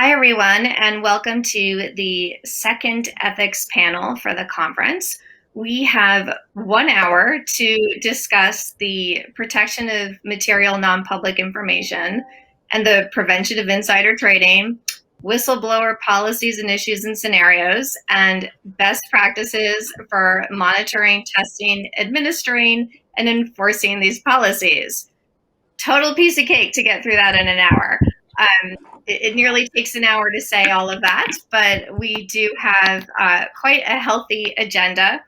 Hi, everyone, and welcome to the second ethics panel for the conference. We have 1 hour to discuss the protection of material non-public information and the prevention of insider trading, whistleblower policies and issues and scenarios, and best practices for monitoring, testing, administering, and enforcing these policies. Total piece of cake to get through that in an hour. It nearly takes an hour to say all of that, but we do have quite a healthy agenda.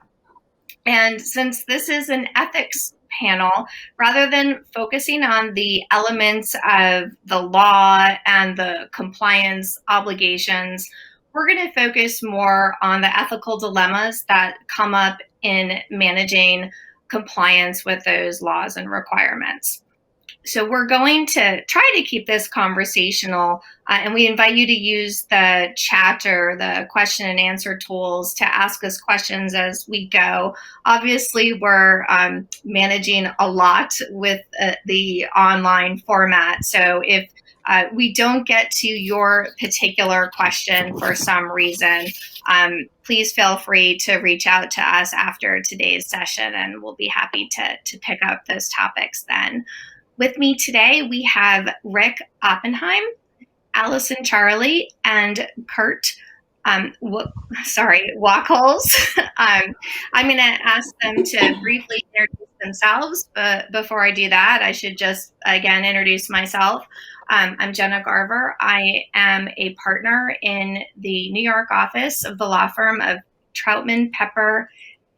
And since this is an ethics panel, rather than focusing on the elements of the law and the compliance obligations, we're going to focus more on the ethical dilemmas that come up in managing compliance with those laws and requirements. So we're going to try to keep this conversational, and we invite you to use the chat or the question and answer tools to ask us questions as we go. Obviously, we're managing a lot with the online format. So if we don't get to your particular question for some reason, please feel free to reach out to us after today's session, and we'll be happy to pick up those topics then. With me today, we have Rick Oppenheim, Allison Charley, and Kurt, Wachholz. I'm going to ask them to briefly introduce themselves, but before I do that, I should just, again, introduce myself. I'm Genna Garver. I am a partner in the New York office of the law firm of Troutman, Pepper,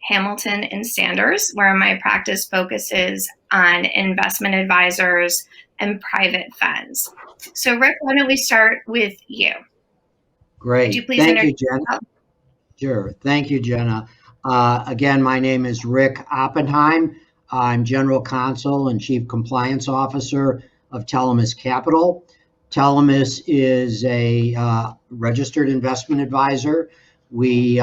Hamilton, and Sanders, where my practice focuses on investment advisors and private funds. So Rick, why don't we start with you? Great. Could you please Thank you, introduce Genna. yourself? Sure. Thank you, Genna. Again, my name is Rick Oppenheim. I'm General Counsel and Chief Compliance Officer of Telemus Capital. Telemus is a registered investment advisor. We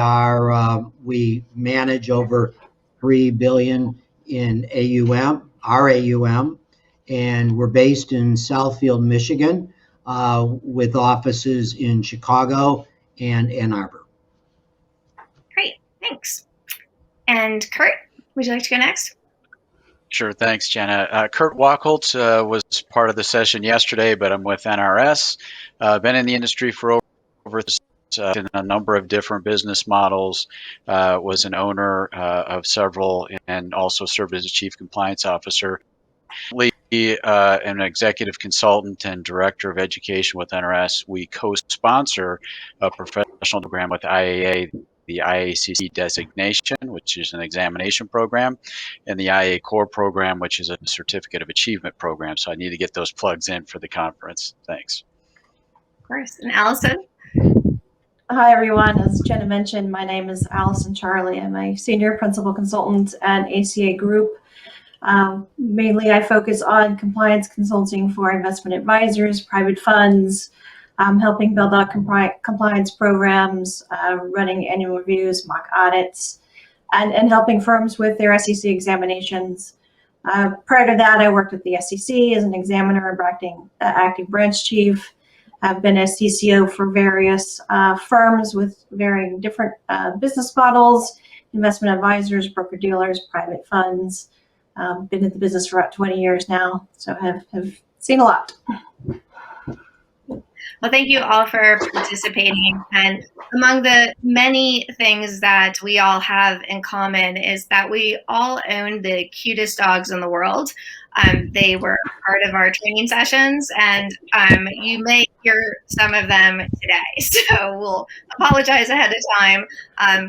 manage over $3 billion in AUM, our AUM, and we're based in Southfield, Michigan, with offices in Chicago and Ann Arbor. Great, thanks. And Kurt, would you like to go next? Sure, thanks, Genna. Kurt Wachholz was part of the session yesterday, but I'm with NRS. Been in the industry for over in a number of different business models, was an owner of several, and also served as a chief compliance officer. An executive consultant and director of education with NRS. We co-sponsor a professional program with IAA, the IACCP designation, which is an examination program, and the IA Core program, which is a certificate of achievement program. So I need to get those plugs in for the conference. Thanks. Of course. And Allison? Hi, everyone. As Genna mentioned, my name is Allison Charley. I'm a senior principal consultant at ACA Group. Mainly, I focus on compliance consulting for investment advisors, private funds, helping build out compliance programs, running annual reviews, mock audits, and helping firms with their SEC examinations. Prior to that, I worked at the SEC as an examiner and acting branch chief. I've been a CCO for various firms with varying different business models, investment advisors, broker-dealers, private funds. Been in the business for about 20 years now, so have seen a lot. Well, thank you all for participating. And among the many things that we all have in common is that we all own the cutest dogs in the world. They were part of our training sessions, and you may hear some of them today. So we'll apologize ahead of time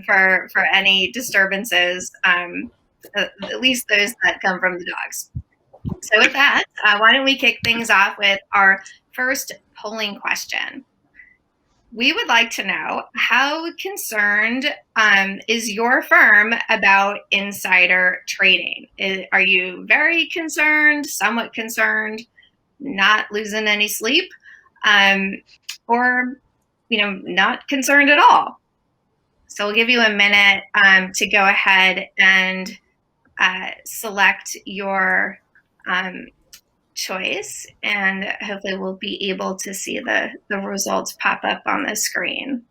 for any disturbances, at least those that come from the dogs. So with that, why don't we kick things off with our first polling question. We would like to know, how concerned is your firm about insider trading? Are you very concerned, somewhat concerned, not losing any sleep, or not concerned at all? So we'll give you a minute to go ahead and select your choice, and hopefully we'll be able to see the results pop up on the screen.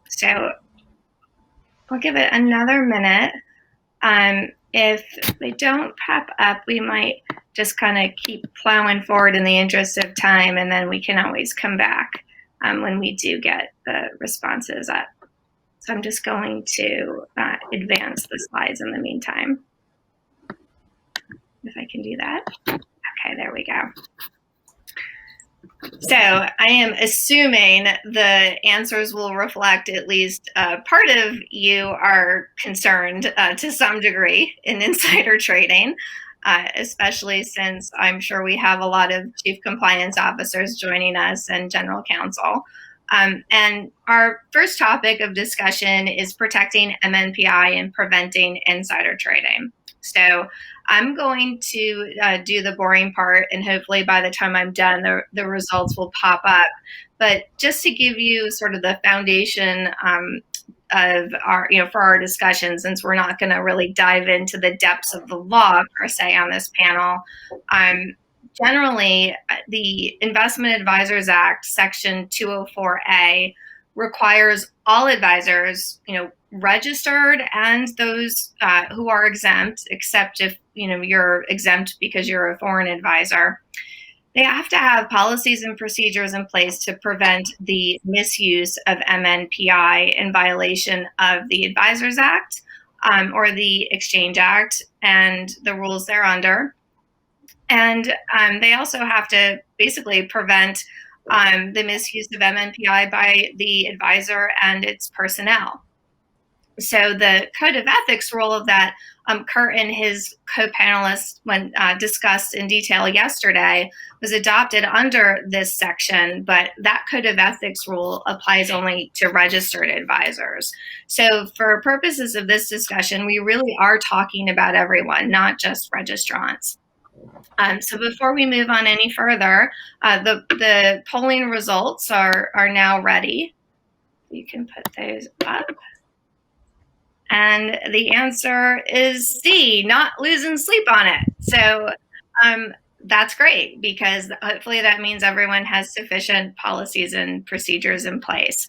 So I'll give it another minute. If they don't pop up, we might just kind of keep plowing forward in the interest of time, and then we can always come back when we do get the responses up. So I'm just going to advance the slides in the meantime, if I can do that. Okay, there we go. So I am assuming the answers will reflect at least part of you are concerned to some degree in insider trading, especially since I'm sure we have a lot of chief compliance officers joining us and general counsel. And our first topic of discussion is protecting MNPI and preventing insider trading. So I'm going to do the boring part, and hopefully by the time I'm done, the results will pop up. But just to give you sort of the foundation of our, for our discussion, since we're not going to really dive into the depths of the law per se on this panel, generally the Investment Advisors Act, Section 204A, requires all advisors, registered and those who are exempt, except if you're exempt because you're a foreign advisor, they have to have policies and procedures in place to prevent the misuse of MNPI in violation of the Advisors Act or the Exchange Act and the rules thereunder. And they also have to basically prevent the misuse of MNPI by the advisor and its personnel. So the Code of Ethics rule of that, Kurt and his co-panelists, when discussed in detail yesterday, was adopted under this section, but that Code of Ethics rule applies only to registered advisors. So for purposes of this discussion, we really are talking about everyone, not just registrants. So before we move on any further, the polling results are now ready. You can put those up. And the answer is C, not losing sleep on it. So that's great, because hopefully that means everyone has sufficient policies and procedures in place.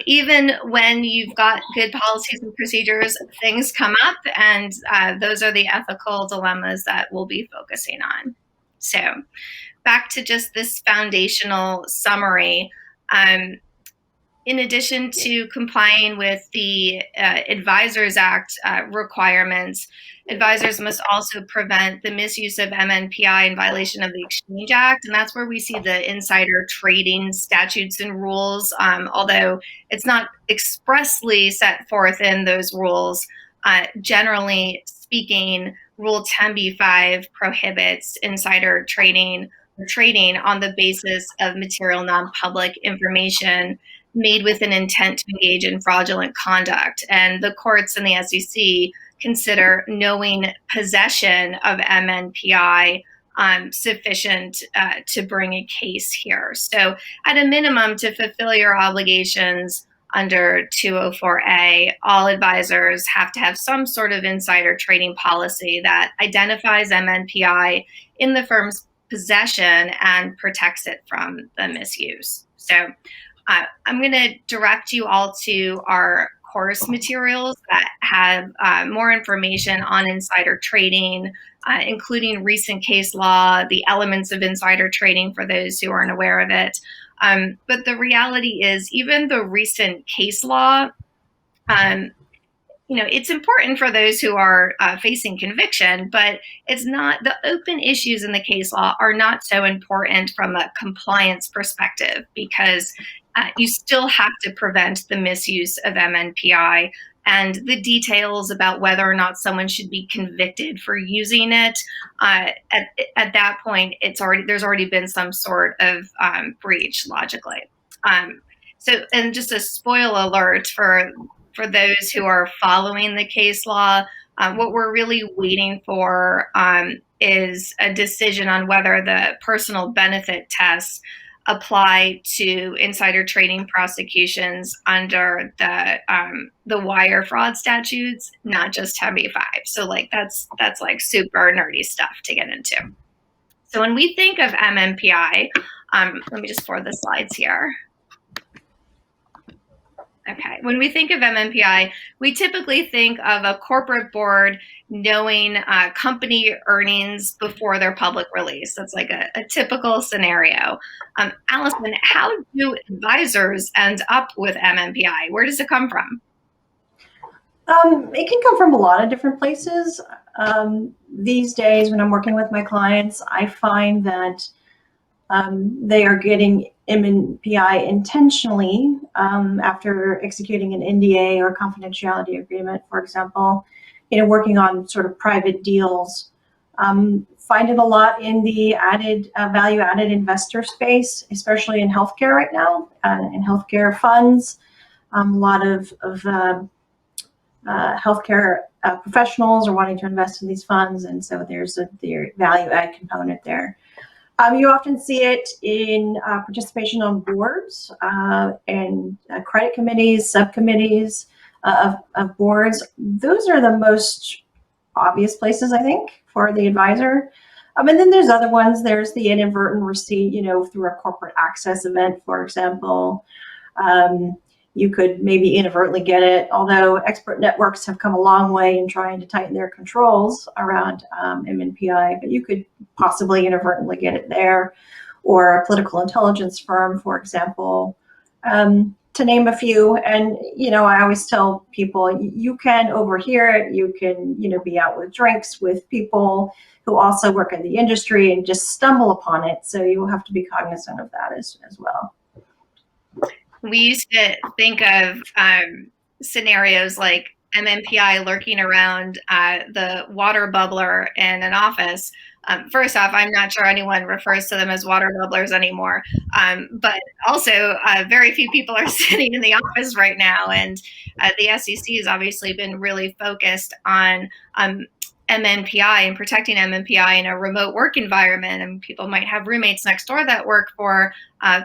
Even when you've got good policies and procedures, things come up, and those are the ethical dilemmas that we'll be focusing on. So back to just this foundational summary. In addition to complying with the Advisors Act requirements, advisors must also prevent the misuse of MNPI in violation of the Exchange Act. And that's where we see the insider trading statutes and rules. Although it's not expressly set forth in those rules, generally speaking, Rule 10b-5 prohibits insider trading on the basis of material non-public information made with an intent to engage in fraudulent conduct. And the courts and the SEC consider knowing possession of MNPI sufficient to bring a case here. So at a minimum, to fulfill your obligations under 204A, all advisors have to have some sort of insider trading policy that identifies MNPI in the firm's possession and protects it from the misuse. So I'm going to direct you all to our course materials that have more information on insider trading, including recent case law, the elements of insider trading for those who aren't aware of it. But the reality is, even the recent case law, it's important for those who are facing conviction, but it's not, the open issues in the case law are not so important from a compliance perspective, because you still have to prevent the misuse of MNPI, and the details about whether or not someone should be convicted for using it, at that point, there's already been some sort of breach logically. So, and just a spoil alert for those who are following the case law, what we're really waiting for is a decision on whether the personal benefit tests apply to insider trading prosecutions under the wire fraud statutes, not just 10b-5. So like that's like super nerdy stuff to get into. So when we think of MNPI, let me just forward the slides here. Okay, when we think of MNPI, we typically think of a corporate board knowing company earnings before their public release. That's like a typical scenario. Allison, how do advisors end up with MNPI? Where does it come from? It can come from a lot of different places. These days, when I'm working with my clients, I find that they are getting MNPI intentionally after executing an NDA or confidentiality agreement, for example, working on sort of private deals. Find it a lot in the value-added investor space, especially in healthcare right now, in healthcare funds. A lot of healthcare professionals are wanting to invest in these funds, and so there's the value-add component there. You often see it in participation on boards and credit committees, subcommittees of boards. Those are the most obvious places, I think, for the advisor. And then there's other ones. There's the inadvertent receipt, through a corporate access event, for example. You could maybe inadvertently get it, although expert networks have come a long way in trying to tighten their controls around MNPI, but you could possibly inadvertently get it there, or a political intelligence firm, for example, to name a few. And, I always tell people, you can overhear it, you can, be out with drinks with people who also work in the industry and just stumble upon it. So you will have to be cognizant of that as well. We used to think of scenarios like MNPI lurking around the water bubbler in an office. First off, I'm not sure anyone refers to them as water bubblers anymore. But also, very few people are sitting in the office right now. And the SEC has obviously been really focused on MNPI and protecting MNPI in a remote work environment. And people might have roommates next door that work for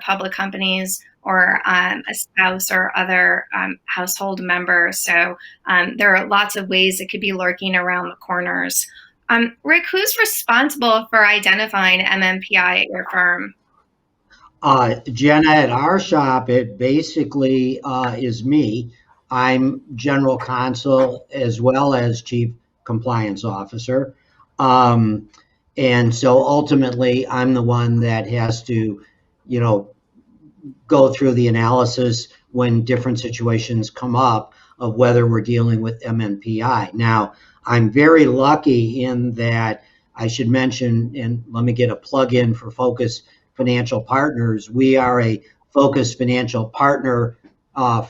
public companies, or a spouse or other household member. So there are lots of ways it could be lurking around the corners. Rick, who's responsible for identifying MNPI at your firm? Genna, at our shop, it basically is me. I'm general counsel as well as chief compliance officer. And so ultimately, I'm the one that has to, go through the analysis when different situations come up of whether we're dealing with MNPI. Now, I'm very lucky in that I should mention, and let me get a plug in for Focus Financial Partners. We are a Focus Financial Partner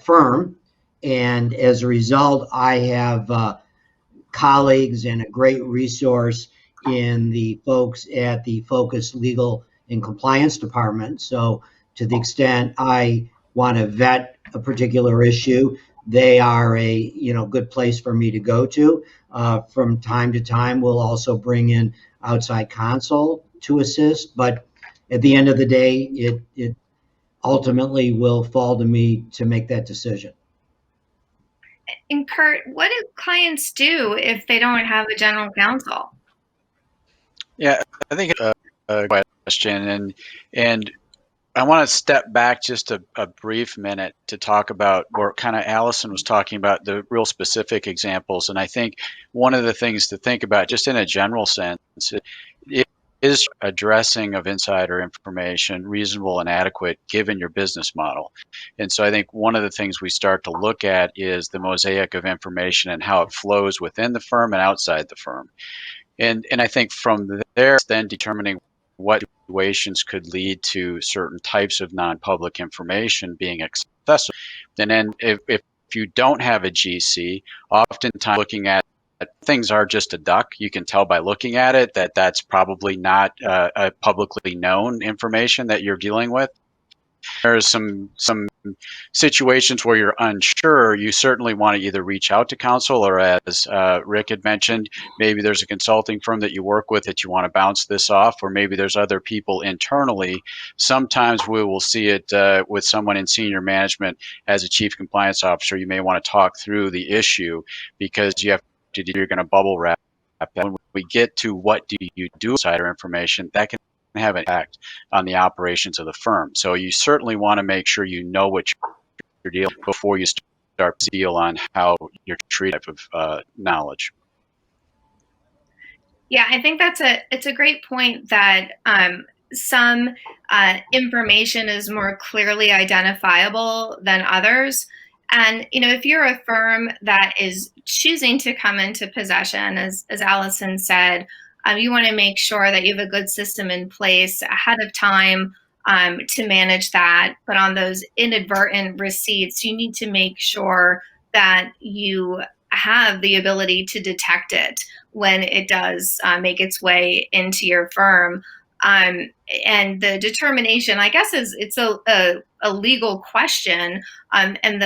firm. And as a result, I have colleagues and a great resource in the folks at the Focus Legal and Compliance Department. So to the extent I want to vet a particular issue, they are a good place for me to go to. From time to time, we'll also bring in outside counsel to assist, but at the end of the day, it ultimately will fall to me to make that decision. And Kurt, what do clients do if they don't have a general counsel? Yeah, I think a question, and I want to step back just a brief minute to talk about where kind of Allison was talking about the real specific examples. And I think one of the things to think about just in a general sense is addressing of insider information reasonable and adequate given your business model. And so I think one of the things we start to look at is the mosaic of information and how it flows within the firm and outside the firm. And I think from there, then determining what situations could lead to certain types of non-public information being accessible. And then if you don't have a GC, oftentimes looking at things are just a duck. You can tell by looking at it that that's probably not a publicly known information that you're dealing with. There's some situations where you're unsure, you certainly want to either reach out to counsel, or as Rick had mentioned, maybe there's a consulting firm that you work with that you want to bounce this off, or maybe there's other people internally. Sometimes we will see it with someone in senior management. As a chief compliance officer, you may want to talk through the issue, because you're going to bubble wrap. When we get to what do you do with insider information, that can have an impact on the operations of the firm. So you certainly want to make sure you know what you're dealing before you start to deal on how you're treated type of knowledge. Yeah, I think it's a great point that some information is more clearly identifiable than others. And, if you're a firm that is choosing to come into possession, as Allison said, you want to make sure that you have a good system in place ahead of time to manage that. But on those inadvertent receipts, you need to make sure that you have the ability to detect it when it does make its way into your firm. And the determination, I guess, it's a legal question. And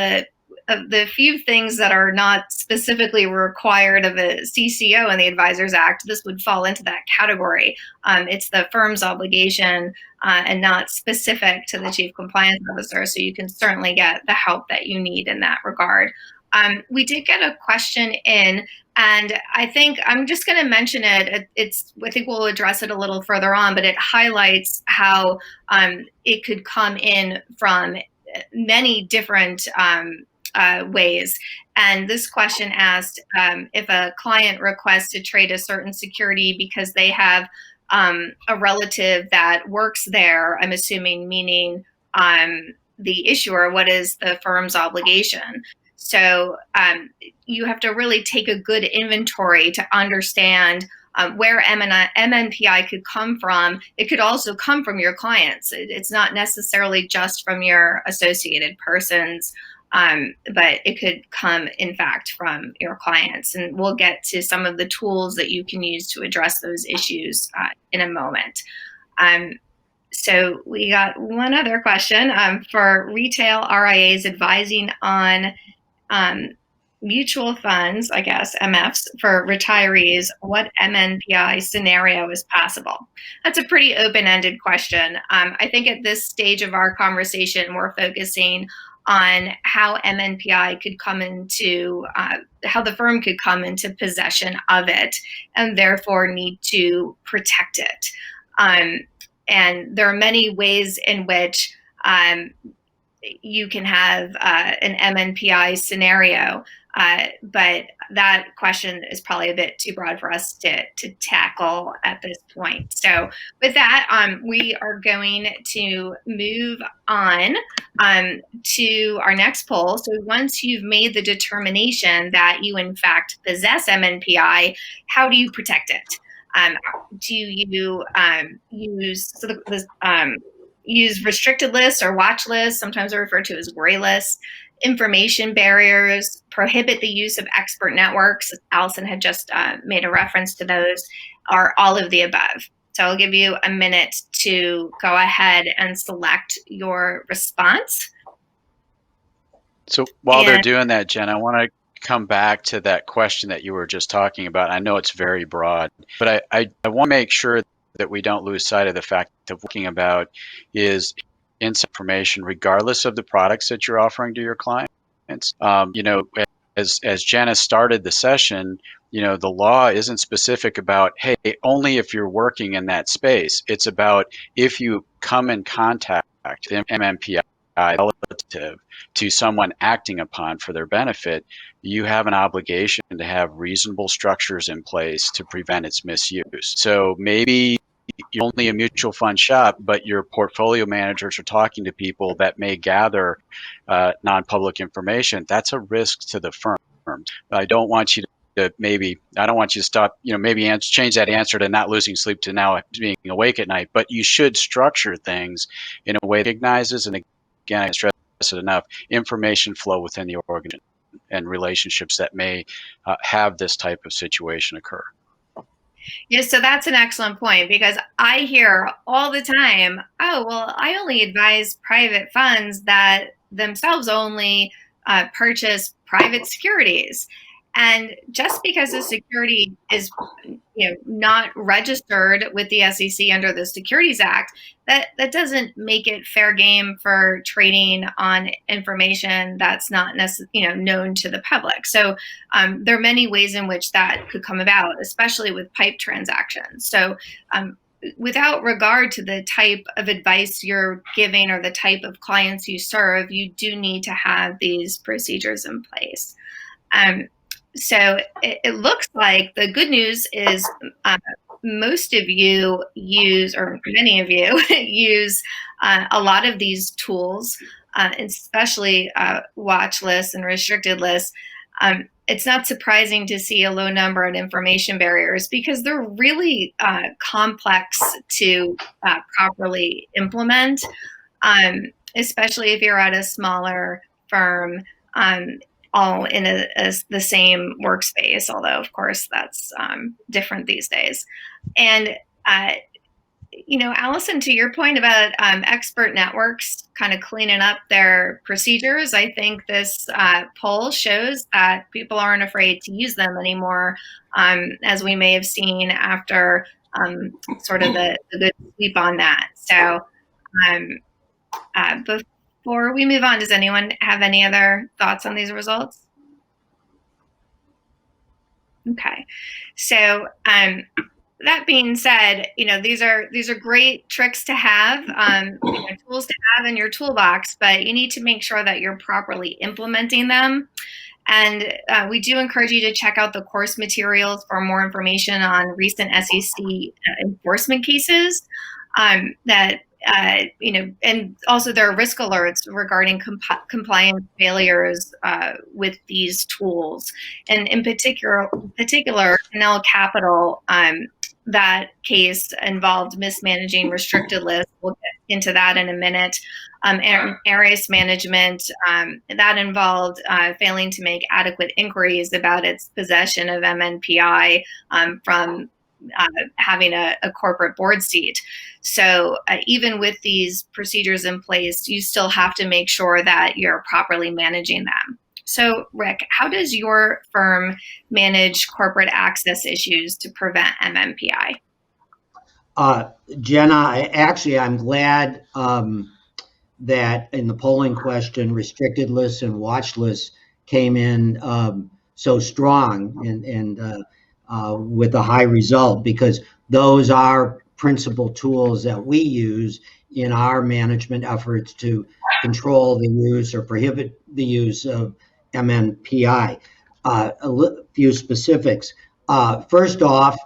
the few things that are not specifically required of a CCO in the Advisors Act, this would fall into that category. It's the firm's obligation and not specific to the chief compliance officer. So you can certainly get the help that you need in that regard. We did get a question in, and I think I'm just going to mention it. I think we'll address it a little further on, but it highlights how it could come in from many different ways. And this question asked if a client requests to trade a certain security because they have a relative that works there, I'm assuming, meaning the issuer, what is the firm's obligation? So you have to really take a good inventory to understand where MNPI could come from. It could also come from your clients. It's not necessarily just from your associated persons, but it could come, in fact, from your clients. And we'll get to some of the tools that you can use to address those issues in a moment. So we got one other question for retail RIAs advising on mutual funds, I guess, MFs, for retirees, what MNPI scenario is possible? That's a pretty open-ended question. I think at this stage of our conversation, we're focusing on how MNPI could come into, how the firm could come into possession of it and therefore need to protect it. And there are many ways in which you can have an MNPI scenario, but that question is probably a bit too broad for us to tackle at this point. So with that, we are going to move on to our next poll. So once you've made the determination that you in fact possess MNPI, how do you protect it? Do you use restricted lists or watch lists, sometimes they're referred to as gray lists, information barriers, prohibit the use of expert networks? Allison had just made a reference to those, or all of the above. So I'll give you a minute to go ahead and select your response. So while they're doing that, Jen, I want to come back to that question that you were just talking about. I know it's very broad, but I want to make sure that we don't lose sight of the fact that talking about is information regardless of the products that you're offering to your clients. As Genna started the session, the law isn't specific about, hey, only if you're working in that space. It's about if you come in contact MNPI relative to someone acting upon for their benefit, you have an obligation to have reasonable structures in place to prevent its misuse. So maybe you're only a mutual fund shop, but your portfolio managers are talking to people that may gather non-public information. That's a risk to the firm. I don't want you to stop, maybe change that answer to not losing sleep to now being awake at night, but you should structure things in a way that recognizes, and again, I stress it enough, information flow within the organization and relationships that may have this type of situation occur. Yeah, so that's an excellent point, because I hear all the time, oh, well, I only advise private funds that themselves only purchase private securities. And just because a security is not registered with the SEC under the Securities Act, that doesn't make it fair game for trading on information that's not known to the public. So there are many ways in which that could come about, especially with pipe transactions. So without regard to the type of advice you're giving or the type of clients you serve, you do need to have these procedures in place. So it looks like the good news is most of you use, or many of you use a lot of these tools, especially watch lists and restricted lists. It's not surprising to see a low number of information barriers, because they're really complex to properly implement, especially if you're at a smaller firm, all in the same workspace, although of course that's different these days. And Allison, to your point about expert networks kind of cleaning up their procedures, I think this poll shows that people aren't afraid to use them anymore, as we may have seen after sort of the good sleep on that. So before we move on, does anyone have any other thoughts on these results? Okay, so that being said, these are great tricks to have, tools to have in your toolbox, but you need to make sure that you're properly implementing them. And we do encourage you to check out the course materials for more information on recent SEC enforcement cases and also there are risk alerts regarding compliance failures with these tools. And in particular, Canal Capital, that case involved mismanaging restricted lists. We'll get into that in a minute. Areas Management, that involved failing to make adequate inquiries about its possession of MNPI from having a corporate board seat. So even with these procedures in place, you still have to make sure that you're properly managing them. So Rick, how does your firm manage corporate access issues to prevent MNPI? Genna, actually, I'm glad that in the polling question, restricted lists and watch lists came in so strong and with a high result, because those are principal tools that we use in our management efforts to control the use or prohibit the use of MNPI. A few specifics. First off,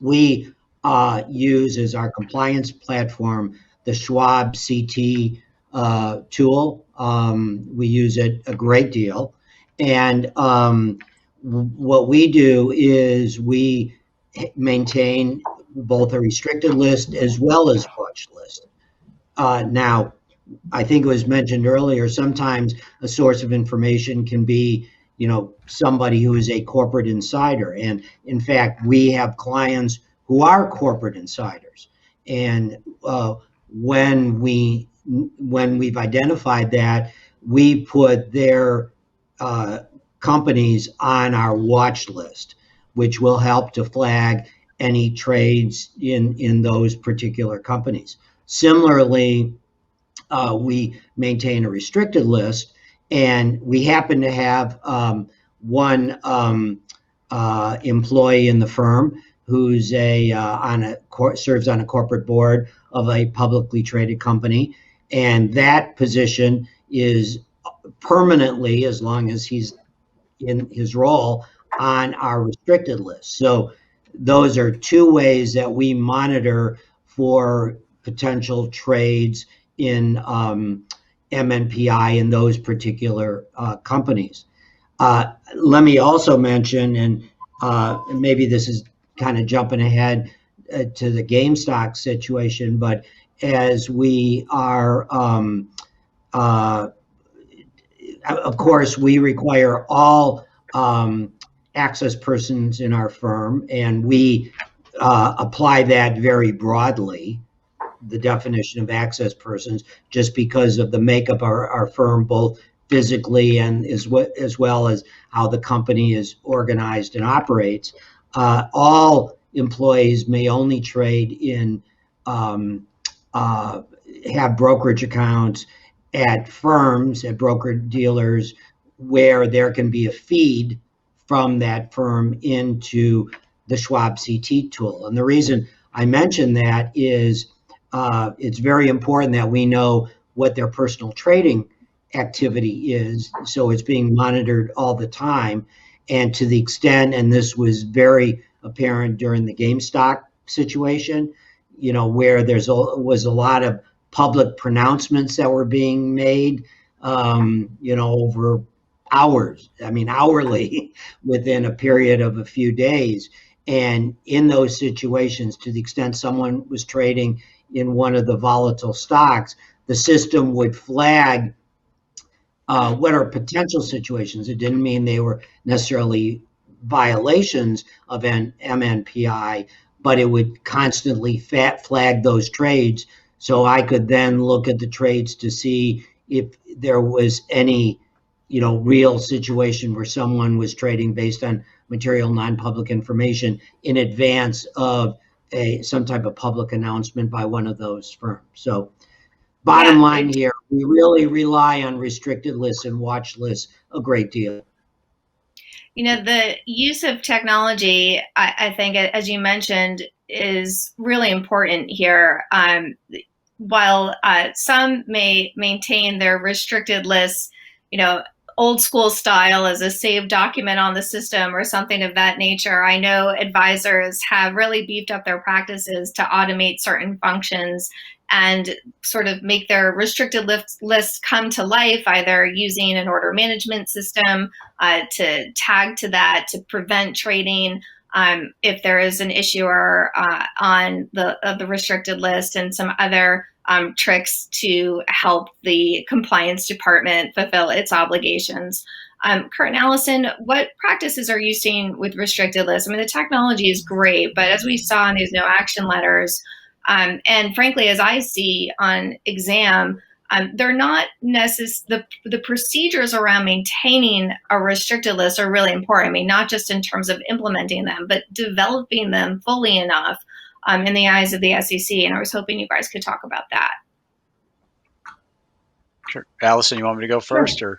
we use as our compliance platform the Schwab CT tool. We use it a great deal. And what we do is we maintain both a restricted list as well as watch list. Now, I think it was mentioned earlier, sometimes a source of information can be, somebody who is a corporate insider. And in fact, we have clients who are corporate insiders. And when we've identified that, we put their companies on our watch list, which will help to flag any trades in those particular companies. Similarly, we maintain a restricted list, and we happen to have one employee in the firm who's serves on a corporate board of a publicly traded company, and that position is permanently, as long as he's in his role, on our restricted list. So those are two ways that we monitor for potential trades in MNPI in those particular companies. Let me also mention, and maybe this is kind of jumping ahead to the GameStop situation, but as we are, of course, we require all access persons in our firm, and we apply that very broadly, the definition of access persons, just because of the makeup of our firm, both physically and as well as how the company is organized and operates. All employees may only trade in, have brokerage accounts at firms, at broker dealers, where there can be a feed from that firm into the Schwab CT tool. And the reason I mention that is it's very important that we know what their personal trading activity is, so it's being monitored all the time. And to the extent, and this was very apparent during the GameStop situation, where was a lot of public pronouncements that were being made, over hours, hourly, within a period of a few days. And in those situations, to the extent someone was trading in one of the volatile stocks, the system would flag what are potential situations. It didn't mean they were necessarily violations of an MNPI, but it would constantly flag those trades. So I could then look at the trades to see if there was any, real situation where someone was trading based on material non-public information in advance of some type of public announcement by one of those firms. So bottom line here, we really rely on restricted lists and watch lists a great deal. The use of technology, I think, as you mentioned, is really important here. While some may maintain their restricted lists, old school style as a saved document on the system or something of that nature, I know advisors have really beefed up their practices to automate certain functions and sort of make their restricted lists come to life, either using an order management system to tag to that to prevent trading if there is an issuer on the restricted list, and some other tricks to help the compliance department fulfill its obligations. Kurt and Allison, what practices are you seeing with restricted lists? The technology is great, but as we saw in these no action letters, and frankly, as I see on exam, they're not necessary. The procedures around maintaining a restricted list are really important. Not just in terms of implementing them, but developing them fully enough in the eyes of the SEC. And I was hoping you guys could talk about that. Sure. Allison, you want me to go first? Sure.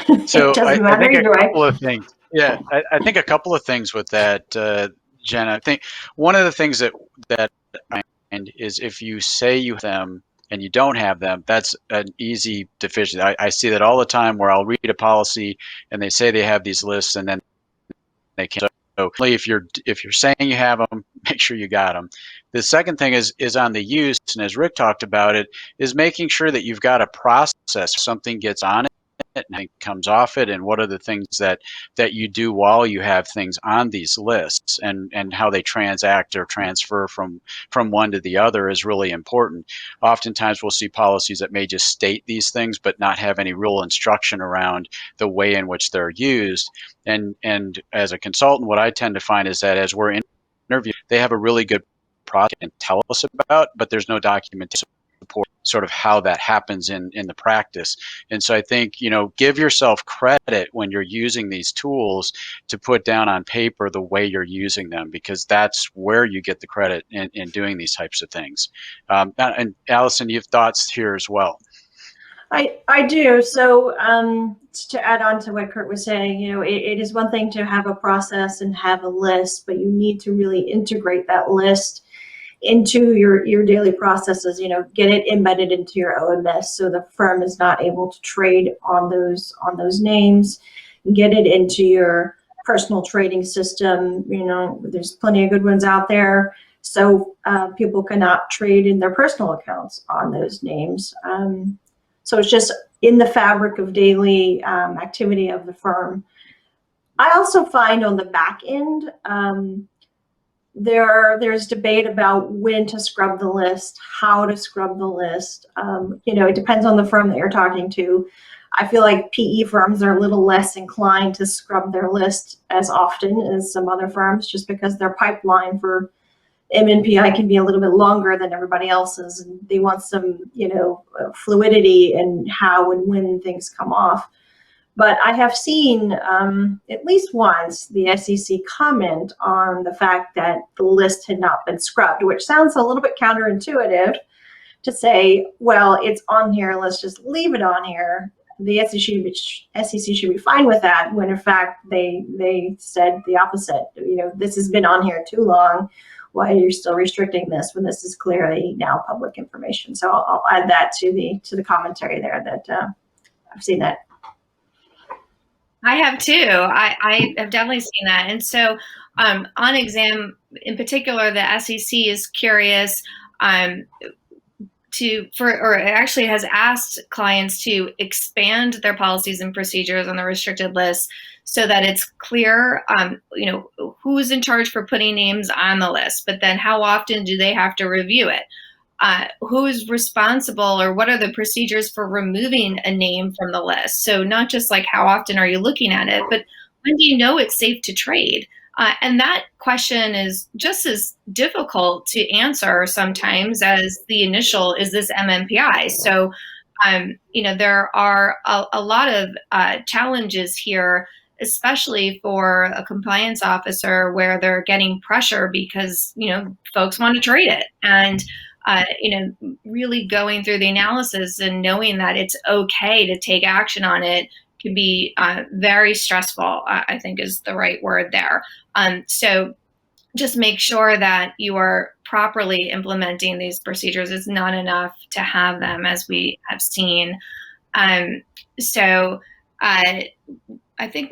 Or so I think a couple of things. Yeah, I think a couple of things with that, Genna. I think one of the things that I find is if you say you have them and you don't have them, that's an easy deficiency. I see that all the time where I'll read a policy and they say they have these lists and then they can't. So if you're saying you have them, make sure you got them. The second thing is on the use, and as Rick talked about it, is making sure that you've got a process. Something gets on it and comes off it, and what are the things that you do while you have things on these lists, and how they transact or transfer from one to the other is really important. Oftentimes we'll see policies that may just state these things but not have any real instruction around the way in which they're used. And as a consultant, what I tend to find is that as we're interviewing, they have a really good process and tell us about, but there's no documentation support sort of how that happens in the practice. And so I think, give yourself credit when you're using these tools to put down on paper the way you're using them, because that's where you get the credit in doing these types of things. And Allison, you have thoughts here as well. I do. So to add on to what Kurt was saying, it is one thing to have a process and have a list, but you need to really integrate that list into your daily processes, get it embedded into your OMS so the firm is not able to trade on those names, get it into your personal trading system. There's plenty of good ones out there. So people cannot trade in their personal accounts on those names. So it's just in the fabric of daily activity of the firm. I also find on the back end, there's debate about when to scrub the list, how to scrub the list. It depends on the firm that you're talking to. I feel like PE firms are a little less inclined to scrub their list as often as some other firms, just because their pipeline for MNPI can be a little bit longer than everybody else's, and they want some, fluidity in how and when things come off. But I have seen at least once the SEC comment on the fact that the list had not been scrubbed, which sounds a little bit counterintuitive to say, well, it's on here, let's just leave it on here. The SEC should be fine with that, when in fact they said the opposite. This has been on here too long. Why are you still restricting this when this is clearly now public information? So I'll add that to the commentary there, that I've seen that. I have too. I have definitely seen that. And so on exam in particular, the SEC is curious or actually has asked clients to expand their policies and procedures on the restricted list so that it's clear, who's in charge for putting names on the list, but then how often do they have to review it? Who's responsible, or what are the procedures for removing a name from the list? So not just like how often are you looking at it, but when do you know it's safe to trade? And that question is just as difficult to answer sometimes as the initial, is this MNPI? So, there are a lot of challenges here, especially for a compliance officer where they're getting pressure because, folks want to trade it. And really going through the analysis and knowing that it's okay to take action on it can be very stressful, I think is the right word there. So just make sure that you are properly implementing these procedures. It's not enough to have them, as we have seen. So I think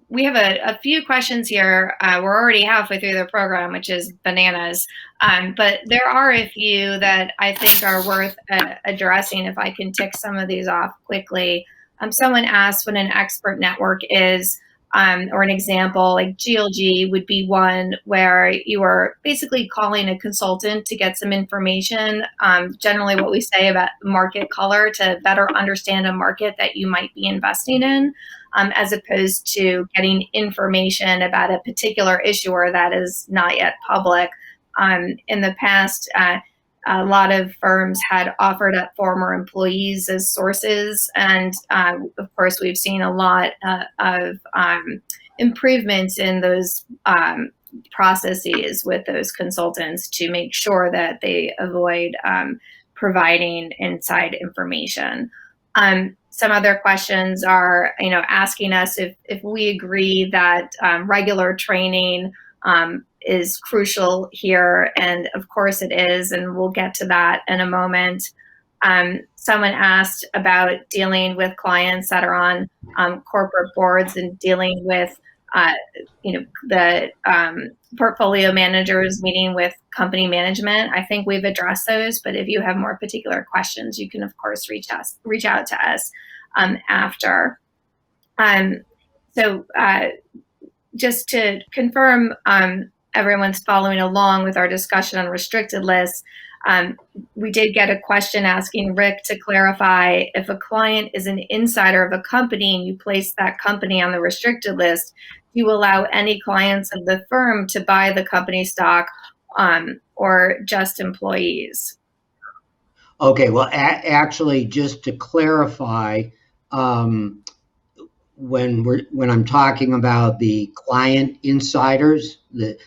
we have a few questions here. We're already halfway through the program, which is bananas. But there are a few that I think are worth addressing if I can tick some of these off quickly. Someone asked what an expert network is, or an example like GLG would be one where you are basically calling a consultant to get some information, generally what we say about market color, to better understand a market that you might be investing in, as opposed to getting information about a particular issuer that is not yet public. In the past, a lot of firms had offered up former employees as sources. And of course, we've seen a lot of improvements in those processes with those consultants to make sure that they avoid providing inside information. Some other questions are, asking us if we agree that regular training is crucial here, and of course it is, and we'll get to that in a moment. Someone asked about dealing with clients that are on corporate boards and dealing with the portfolio managers meeting with company management. I think we've addressed those, but if you have more particular questions, you can of course reach out to us after. So just to confirm, everyone's following along with our discussion on restricted lists. We did get a question asking Rick to clarify, if a client is an insider of a company and you place that company on the restricted list, do you allow any clients of the firm to buy the company stock, or just employees? Okay, well, actually, just to clarify, when I'm talking about the client insiders, the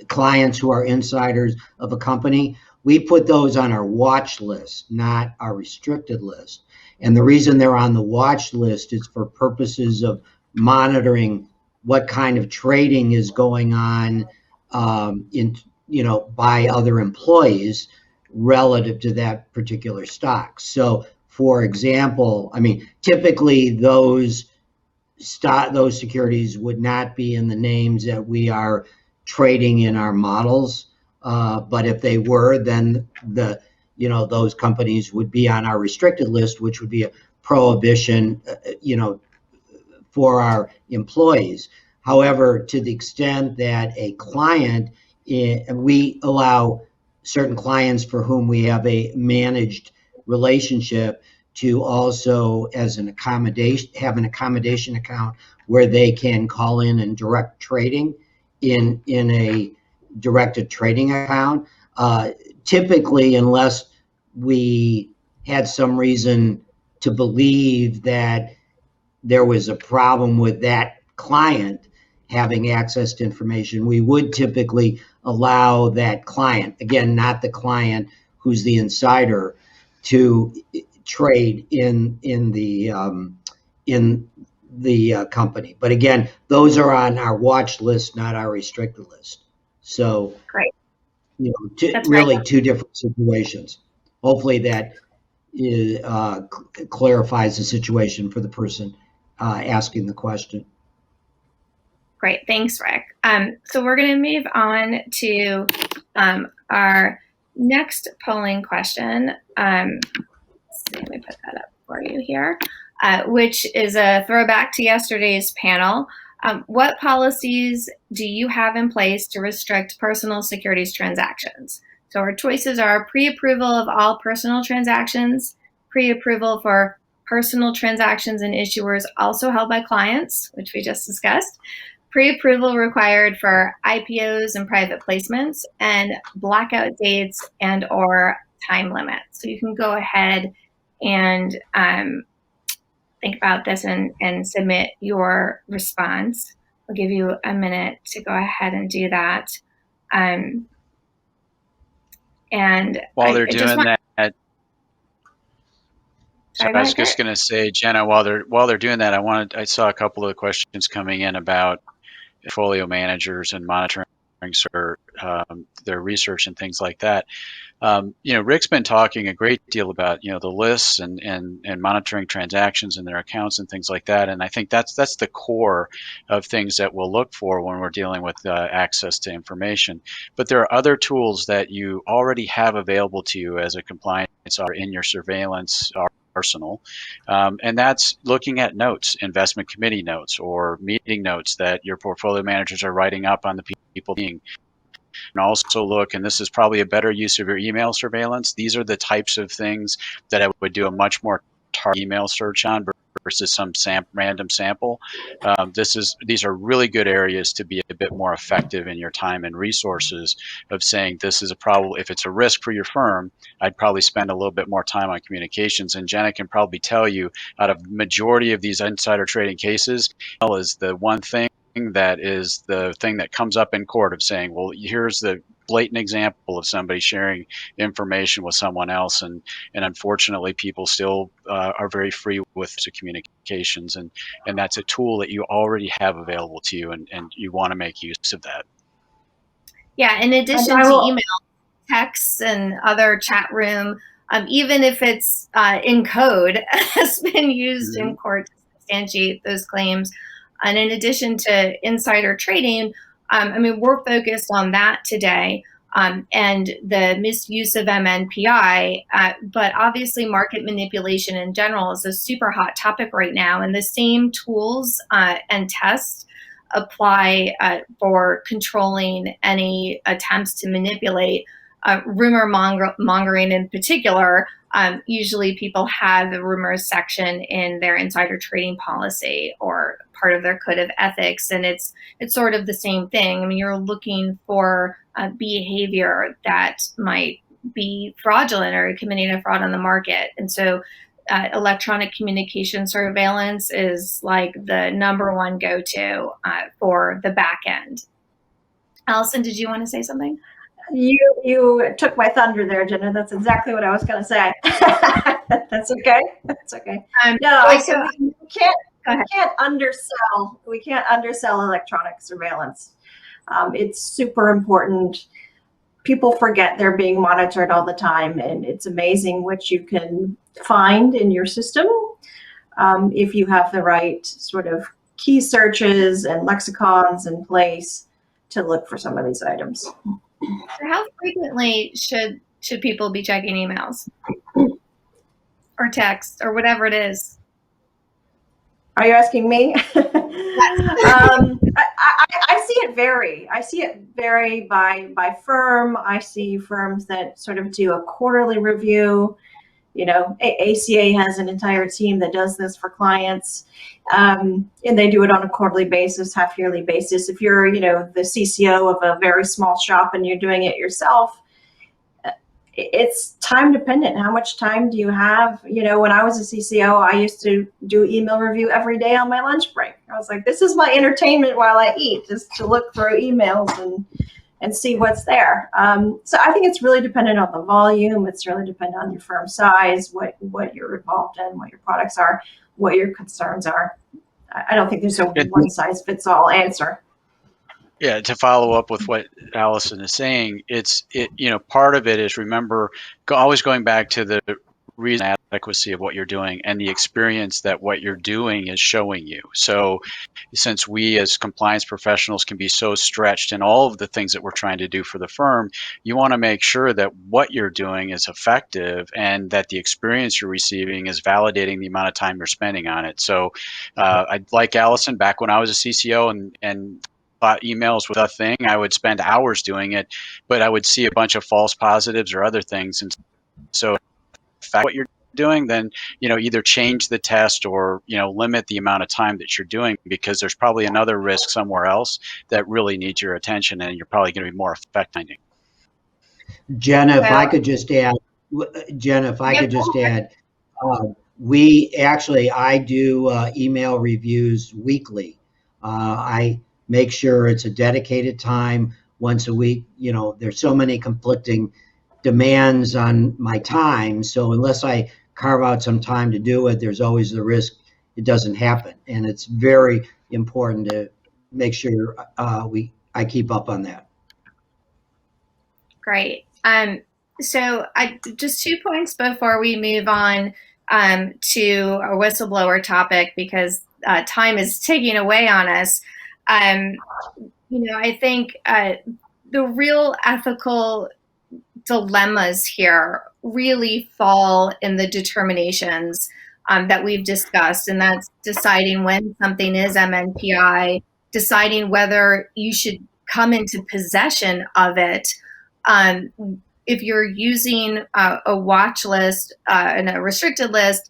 clients who are insiders of a company, we put those on our watch list, not our restricted list. And the reason they're on the watch list is for purposes of monitoring what kind of trading is going on by other employees relative to that particular stock. So for example, typically those securities would not be in the names that we are trading in our models. But if they were, then those companies would be on our restricted list, which would be a prohibition, for our employees. However, to the extent that a client, we allow certain clients for whom we have a managed relationship to also, as an accommodation, have an accommodation account where they can call in and direct trading in a directed trading account. Typically, unless we had some reason to believe that there was a problem with that client having access to information, we would typically allow that client, again, not the client who's the insider, to trade in the company. But again, those are on our watch list, not our restricted list. So, Great. Really two different situations. Hopefully that clarifies the situation for the person asking the question. Great, thanks, Rick. So we're going to move on to our next polling question. Let me put that up for you here, which is a throwback to yesterday's panel. What policies do you have in place to restrict personal securities transactions? So our choices are pre-approval of all personal transactions, pre-approval for personal transactions and issuers also held by clients, which we just discussed, pre-approval required for IPOs and private placements, and blackout dates and or time limits. So you can go ahead and think about this and submit your response. I'll give you a minute to go ahead and do that. And while they're doing that, so I was just going to say, Genna, while they're doing that, I saw a couple of questions coming in about portfolio managers and monitoring their research and things like that. Rick's been talking a great deal about the lists and monitoring transactions in their accounts and things like that. And I think that's the core of things that we'll look for when we're dealing with access to information. But there are other tools that you already have available to you as a compliance officer in your surveillance arsenal, and that's looking at notes, investment committee notes or meeting notes that your portfolio managers are writing up on the people being. And also look, and this is probably a better use of your email surveillance, these are the types of things that I would do a much more targeted email search on versus some random sample. These are really good areas to be a bit more effective in your time and resources of saying this is a problem. If it's a risk for your firm, I'd probably spend a little bit more time on communications. And Genna can probably tell you, out of the majority of these insider trading cases, is the one thing that is the thing that comes up in court of saying, well, here's the blatant example of somebody sharing information with someone else, and unfortunately people still are very free with communications, and that's a tool that you already have available to you, and you want to make use of that. Yeah, in addition to email, texts, and other chat room, even if it's in code, has been used in court to substantiate those claims. And in addition to insider trading, we're focused on that today and the misuse of MNPI, but obviously market manipulation in general is a super hot topic right now. And the same tools and tests apply for controlling any attempts to manipulate. Rumor mongering in particular, usually people have the rumors section in their insider trading policy or part of their code of ethics, and it's sort of the same thing. You're looking for behavior that might be fraudulent or committing a fraud on the market, and so electronic communication surveillance is like the number one go-to for the back end. Allison, did you want to say something? You took my thunder there, Genna. That's exactly what I was going to say. That's okay. That's okay. We can't undersell. We can't undersell electronic surveillance. It's super important. People forget they're being monitored all the time, and it's amazing what you can find in your system if you have the right sort of key searches and lexicons in place to look for some of these items. So how frequently should people be checking emails or text or whatever it is? Are you asking me? I see it vary. I see it vary by firm. I see firms that sort of do a quarterly review ACA has an entire team that does this for clients, and they do it on a quarterly basis, half yearly basis. If you're, the CCO of a very small shop and you're doing it yourself, it's time dependent. How much time do you have? When I was a CCO, I used to do email review every day on my lunch break. I was like, this is my entertainment while I eat, just to look through emails and see what's there. So I think it's really dependent on the volume. It's really dependent on your firm size, what you're involved in, what your products are, what your concerns are. I don't think there's a one size fits all answer. Yeah, to follow up with what Allison is saying, part of it is, remember, always going back to the reason adequacy of what you're doing and the experience that what you're doing is showing you. So since we as compliance professionals can be so stretched in all of the things that we're trying to do for the firm, you want to make sure that what you're doing is effective and that the experience you're receiving is validating the amount of time you're spending on it. So I'd like Allison, back when I was a CCO and thought emails was a thing, I would spend hours doing it, but I would see a bunch of false positives or other things. And so if what you're doing, then, either change the test or, limit the amount of time that you're doing, because there's probably another risk somewhere else that really needs your attention and you're probably going to be more effective. Genna, if I could just add, I do email reviews weekly. I make sure it's a dedicated time once a week. There's so many conflicting demands on my time. So unless I carve out some time to do it, there's always the risk it doesn't happen. And it's very important to make sure I keep up on that. Great. So just 2 points before we move on to a whistleblower topic, because time is ticking away on us. I think the real ethical dilemmas here really fall in the determinations that we've discussed, and that's deciding when something is MNPI, deciding whether you should come into possession of it. If you're using a watch list and a restricted list,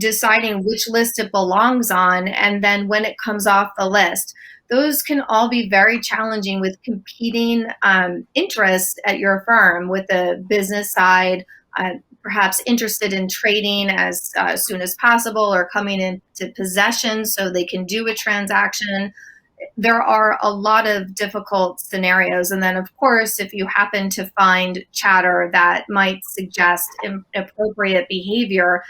deciding which list it belongs on, and then when it comes off the list. Those can all be very challenging with competing interests at your firm, with the business side perhaps interested in trading as soon as possible or coming into possession so they can do a transaction. There are a lot of difficult scenarios. And then, of course, if you happen to find chatter that might suggest inappropriate behavior,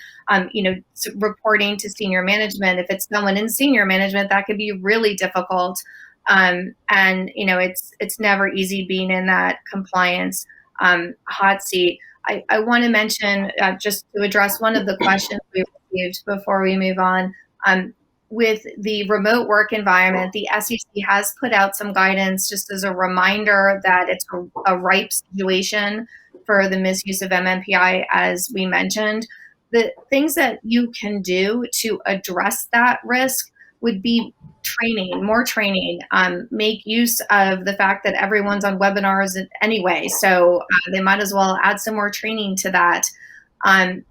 reporting to senior management, if it's someone in senior management, that could be really difficult. It's never easy being in that compliance hot seat. I want to mention, just to address one of the questions we received before we move on, with the remote work environment, the SEC has put out some guidance just as a reminder that it's a ripe situation for the misuse of MNPI, as we mentioned. The things that you can do to address that risk would be more training, make use of the fact that everyone's on webinars anyway, so they might as well add some more training to that.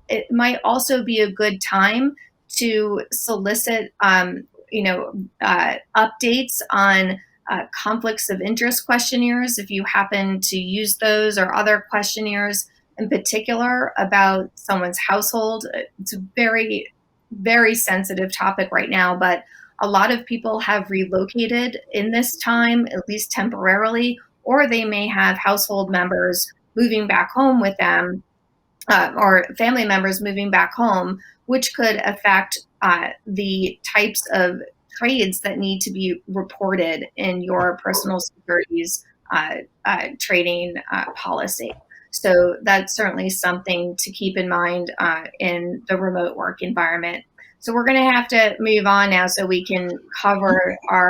It might also be a good time to solicit, updates on conflicts of interest questionnaires, if you happen to use those, or other questionnaires in particular about someone's household. It's a very, very sensitive topic right now, but a lot of people have relocated in this time, at least temporarily, or they may have household members moving back home with them, or family members moving back home, which could affect the types of trades that need to be reported in your personal securities trading policy. So that's certainly something to keep in mind in the remote work environment. So we're going to have to move on now so we can cover our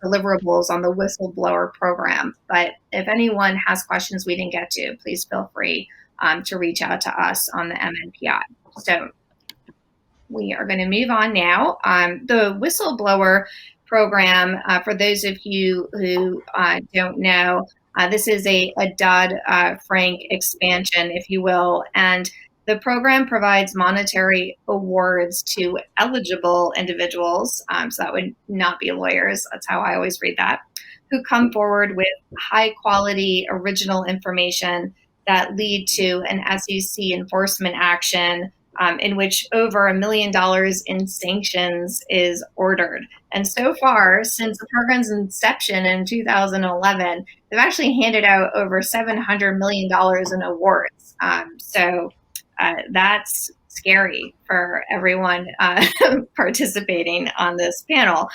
deliverables on the whistleblower program. But if anyone has questions we didn't get to, please feel free to reach out to us on the MNPI. So we are going to move on now. The whistleblower program, for those of you who don't know, This is a Dodd-Frank expansion, if you will, and the program provides monetary awards to eligible individuals, so that would not be lawyers, that's how I always read that, who come forward with high-quality original information that lead to an SEC enforcement action in which over $1 million in sanctions is ordered. And so far, since the program's inception in 2011, they've actually handed out over $700 million in awards. That's scary for everyone participating on this panel.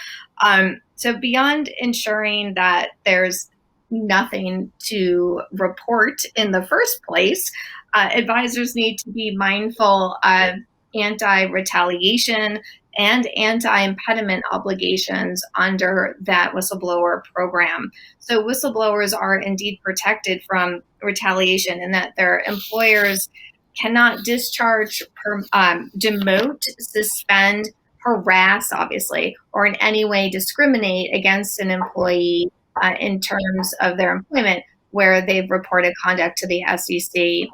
So beyond ensuring that there's nothing to report in the first place, advisors need to be mindful of anti-retaliation and anti-impediment obligations under that whistleblower program. So whistleblowers are indeed protected from retaliation in that their employers cannot discharge, demote, suspend, harass, obviously, or in any way discriminate against an employee in terms of their employment where they've reported conduct to the SEC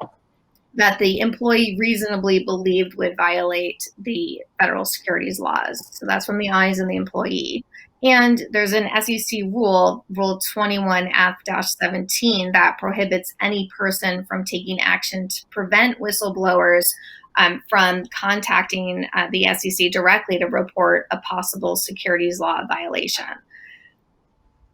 that the employee reasonably believed would violate the federal securities laws. So that's from the eyes of the employee. And there's an SEC rule, Rule 21F-17, that prohibits any person from taking action to prevent whistleblowers from contacting the SEC directly to report a possible securities law violation.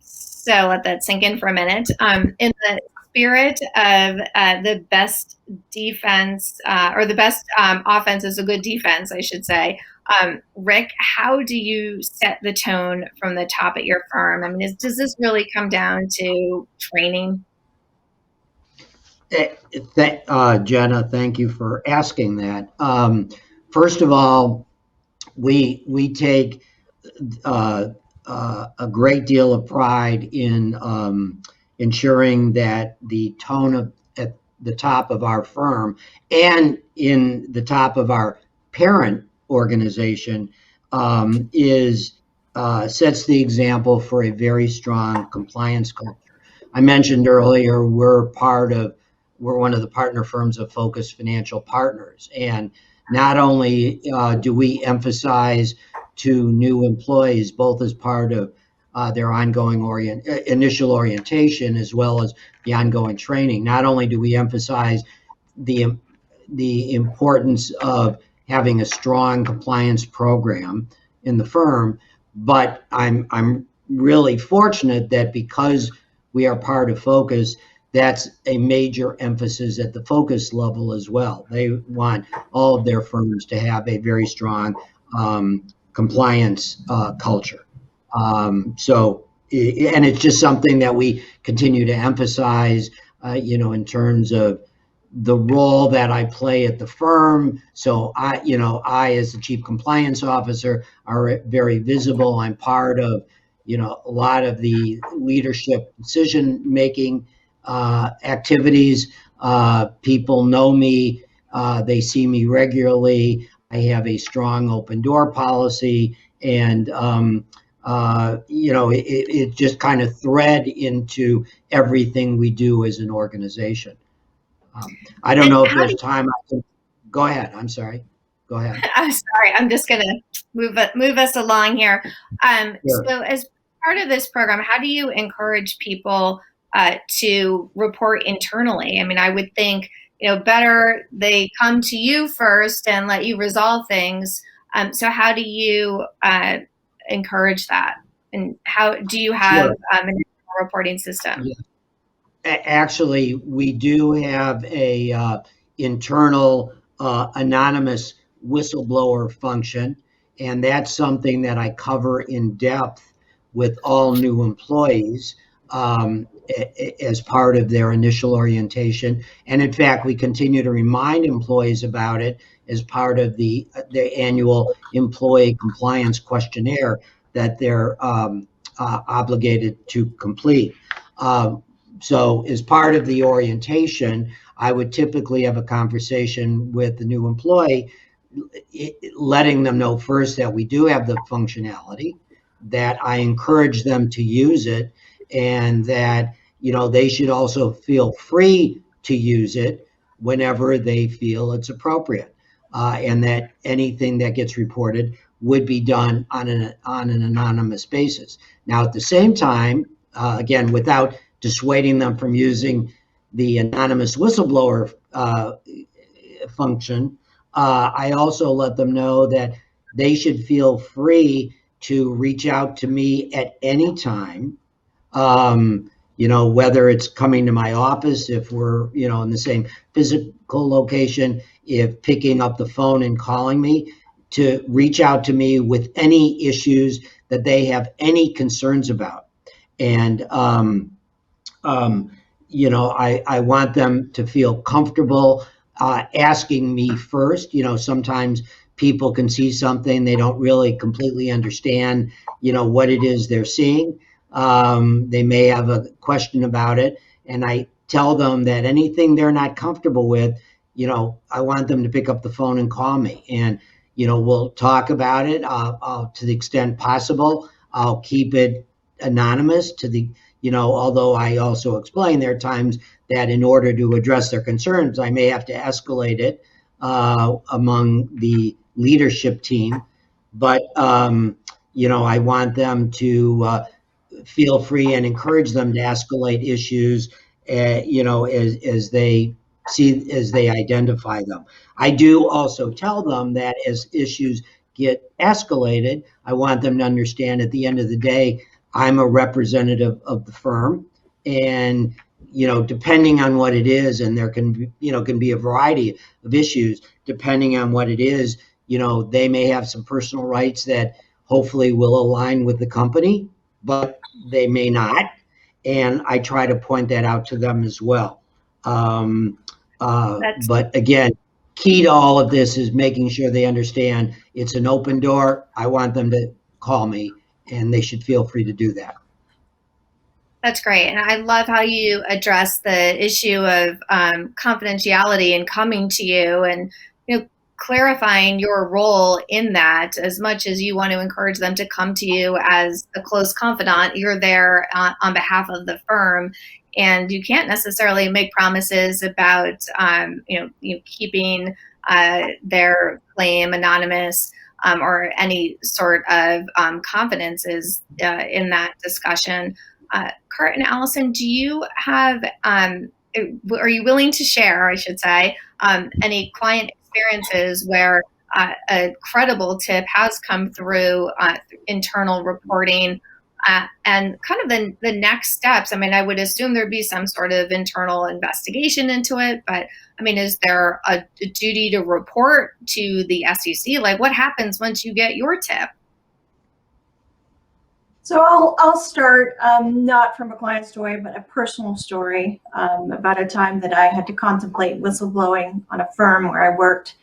So let that sink in for a minute. In the spirit of the best defense, or the best offense is a good defense, I should say, Rick, how do you set the tone from the top at your firm? I mean, does this really come down to training? Genna, thank you for asking that. First of all, we take a great deal of pride in ensuring that the tone at the top of our firm and in the top of our parent organization sets the example for a very strong compliance culture. I mentioned earlier we're one of the partner firms of Focus Financial Partners, and not only do we emphasize to new employees, both as part of their ongoing initial orientation as well as the ongoing training, not only do we emphasize the importance of having a strong compliance program in the firm, but I'm really fortunate that because we are part of Focus, that's a major emphasis at the Focus level as well. They want all of their firms to have a very strong compliance culture. And it's just something that we continue to emphasize, in terms of the role that I play at the firm. So I as the chief compliance officer are very visible. I'm part of, a lot of the leadership decision-making activities. People know me. They see me regularly. I have a strong open door policy, and it just kind of thread into everything we do as an organization. I don't know if there's time. I can go ahead. I'm sorry. Go ahead. I'm sorry. I'm just going to move us along here. Sure. So as part of this program, how do you encourage people to report internally? I mean, I would think, better they come to you first and let you resolve things. So how do you encourage that? And how do you have an reporting system? Yeah. Actually, we do have a internal anonymous whistleblower function, and that's something that I cover in depth with all new employees as part of their initial orientation. And in fact, we continue to remind employees about it as part of the annual employee compliance questionnaire that they're obligated to complete. So as part of the orientation, I would typically have a conversation with the new employee, letting them know first that we do have the functionality, that I encourage them to use it, and that, they should also feel free to use it whenever they feel it's appropriate, and that anything that gets reported would be done on an anonymous basis. Now, at the same time, again, without dissuading them from using the anonymous whistleblower function, I also let them know that they should feel free to reach out to me at any time, whether it's coming to my office, if we're, in the same physical location, if picking up the phone and calling me, to reach out to me with any issues that they have any concerns about. And, I want them to feel comfortable asking me first. Sometimes people can see something, they don't really completely understand, what it is they're seeing. They may have a question about it, and I tell them that anything they're not comfortable with, I want them to pick up the phone and call me, and we'll talk about it. To the extent possible, I'll keep it anonymous although I also explain there are times that in order to address their concerns, I may have to escalate it among the leadership team. But, I want them to feel free and encourage them to escalate issues, as they identify them. I do also tell them that as issues get escalated, I want them to understand at the end of the day, I'm a representative of the firm, and depending on what it is, and there can be a variety of issues depending on what it is. They may have some personal rights that hopefully will align with the company, but they may not, and I try to point that out to them as well. But again, key to all of this is making sure they understand it's an open door. I want them to call me, and they should feel free to do that. That's great. And I love how you address the issue of confidentiality and coming to you, and clarifying your role in that. As much as you want to encourage them to come to you as a close confidant, you're there on behalf of the firm, and you can't necessarily make promises about keeping their claim anonymous, or any sort of confidences in that discussion. Kurt and Allison, do you have, are you willing to share, I should say, any client experiences where a credible tip has come through internal reporting, and kind of the next steps? I mean, I would assume there'd be some sort of internal investigation into it, but I mean, is there a duty to report to the SEC? Like, what happens once you get your tip? So I'll start, not from a client story, but a personal story about a time that I had to contemplate whistleblowing on a firm where I worked.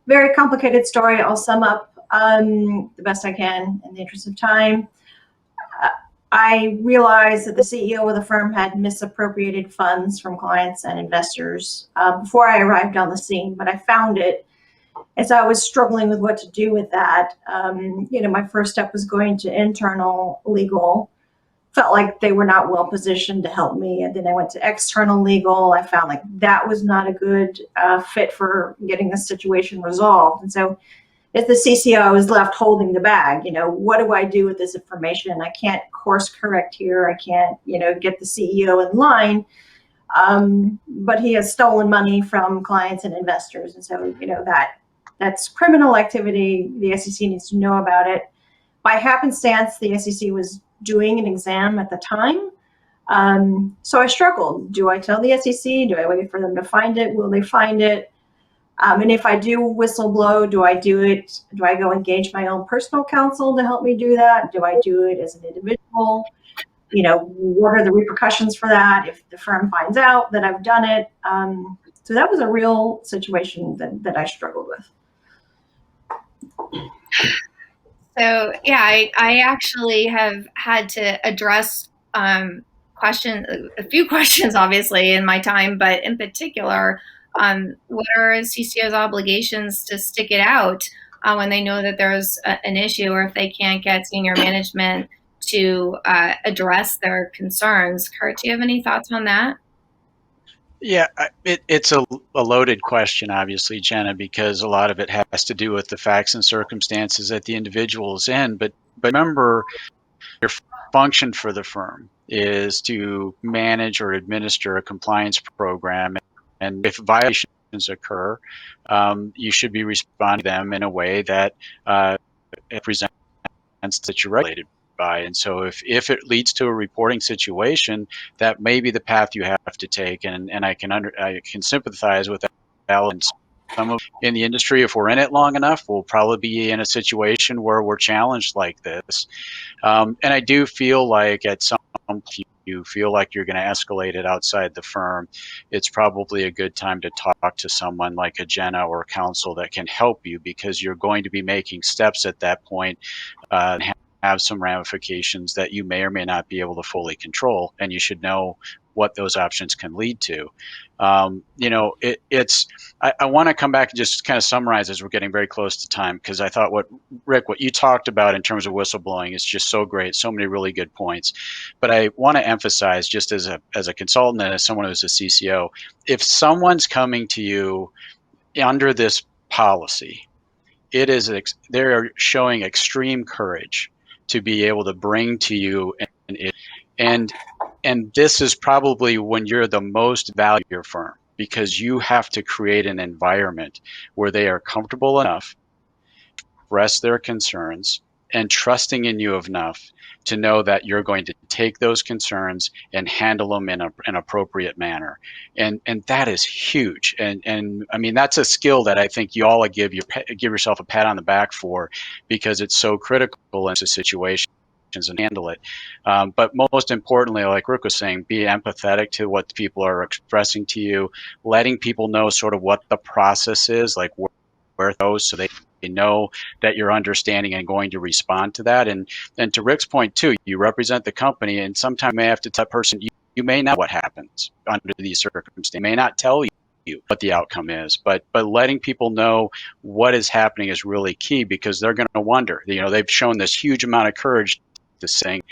Very complicated story. I'll sum up the best I can in the interest of time. I realized that the CEO of the firm had misappropriated funds from clients and investors before I arrived on the scene, but I found it as I was struggling with what to do with that. My first step was going to internal legal. Felt like they were not well positioned to help me. And then I went to external legal. I found like that was not a good fit for getting the situation resolved. And so if the CCO, I was left holding the bag. What do I do with this information? I can't course correct here. I can't, get the CEO in line. But he has stolen money from clients and investors. And so, that's criminal activity. The SEC needs to know about it. By happenstance, the SEC was doing an exam at the time. So I struggled. Do I tell the SEC? Do I wait for them to find it? Will they find it? And if I do whistleblow, do I do it? Do I go engage my own personal counsel to help me do that? Do I do it as an individual? What are the repercussions for that if the firm finds out that I've done it? So that was a real situation that I struggled with. So yeah, I actually have had to address a few questions, obviously, in my time, but in particular, what are CCO's obligations to stick it out when they know that there's an issue, or if they can't get senior management to address their concerns. Kurt, do you have any thoughts on that? Yeah, it's a loaded question, obviously, Genna, because a lot of it has to do with the facts and circumstances that the individual is in. But remember, your function for the firm is to manage or administer a compliance program. And if violations occur, you should be responding to them in a way that represents that you're regulated by. And so if it leads to a reporting situation, that may be the path you have to take. And I can sympathize with Allison. Some of in the industry, if we're in it long enough, we'll probably be in a situation where we're challenged like this. And I do feel like at some point you feel like you're going to escalate it outside the firm, it's probably a good time to talk to someone like a Genna or a Counsel that can help you, because you're going to be making steps at that point and have some ramifications that you may or may not be able to fully control, and you should know what those options can lead to. I want to come back and just kind of summarize as we're getting very close to time, because I thought what you talked about in terms of whistleblowing is just so great, so many really good points. But I want to emphasize, just as a consultant and as someone who's a CCO, if someone's coming to you under this policy, they're showing extreme courage to be able to bring to you and this is probably when you're the most valuable to your firm, because you have to create an environment where they are comfortable enough to express their concerns and trusting in you enough to know that you're going to take those concerns and handle them in an appropriate manner. And that is huge. And I mean, that's a skill that I think you all give yourself a pat on the back for, because it's so critical in a situation and handle it. But most importantly, like Rick was saying, be empathetic to what people are expressing to you, letting people know sort of what the process is, like where those, so they know that you're understanding and going to respond to that. And to Rick's point too, you represent the company, and sometimes you may have to tell that person, you may not know what happens under these circumstances. They may not tell you what the outcome is, but letting people know what is happening is really key, because they're going to wonder. They've shown this huge amount of courage to saying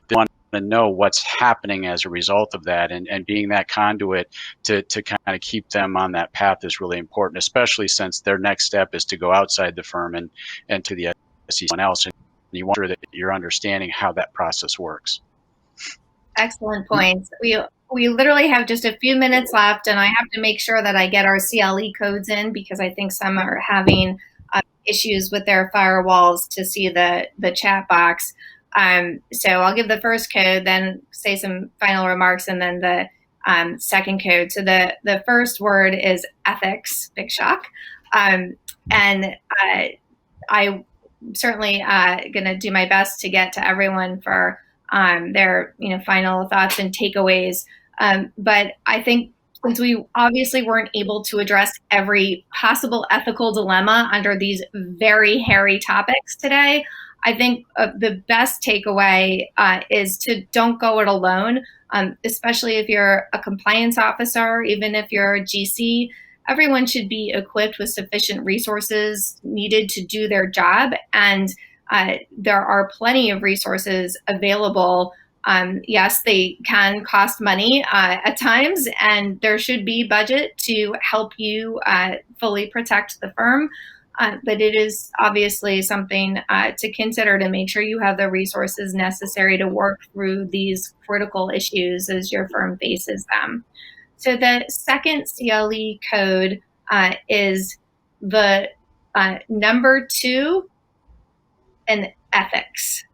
they want to know what's happening as a result of that, and being that conduit to kind of keep them on that path is really important, especially since their next step is to go outside the firm and to the SEC and else, and you want sure that you're understanding how that process works. Excellent points. We literally have just a few minutes left, and I have to make sure that I get our CLE codes in, because I think some are having issues with their firewalls to see the chat box. So I'll give the first code, then say some final remarks, and then the second code. So the first word is ethics, big shock. And I certainly going to do my best to get to everyone for their final thoughts and takeaways. But I think since we obviously weren't able to address every possible ethical dilemma under these very hairy topics today, I think the best takeaway is to don't go it alone, especially if you're a compliance officer, even if you're a GC. Everyone should be equipped with sufficient resources needed to do their job, and there are plenty of resources available. Yes, they can cost money at times, and there should be budget to help you fully protect the firm. But it is obviously something to consider to make sure you have the resources necessary to work through these critical issues as your firm faces them. So the second CLE code is the number 2 and ethics.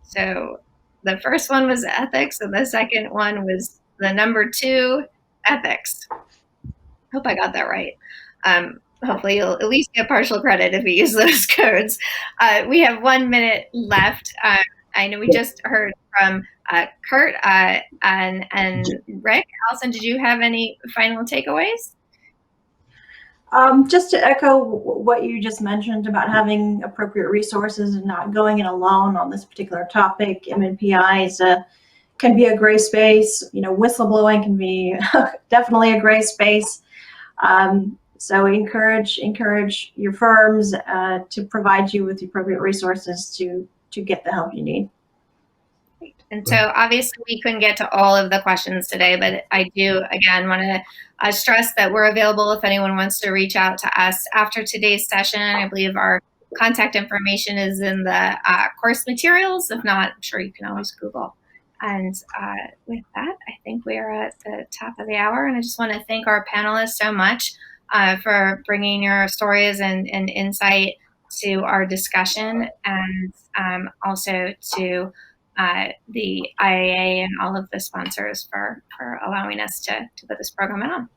So the first one was ethics, and the second one was the number 2, ethics. Hope I got that right. Hopefully you'll at least get partial credit if you use those codes. We have 1 minute left. I know we just heard from Kurt and Rick. Allison, did you have any final takeaways? Just to echo what you just mentioned about having appropriate resources and not going it alone on this particular topic, MNPI can be a gray space. Whistleblowing can be definitely a gray space. So encourage your firms to provide you with the appropriate resources to to get the help you need. And so obviously we couldn't get to all of the questions today, but I do, again, want to stress that we're available if anyone wants to reach out to us after today's session. I believe our contact information is in the course materials. If not, I'm sure you can always Google. And with that, I think we are at the top of the hour. And I just want to thank our panelists so much for bringing your stories and insight to our discussion, and also to the IAA and all of the sponsors for allowing us to put this program on.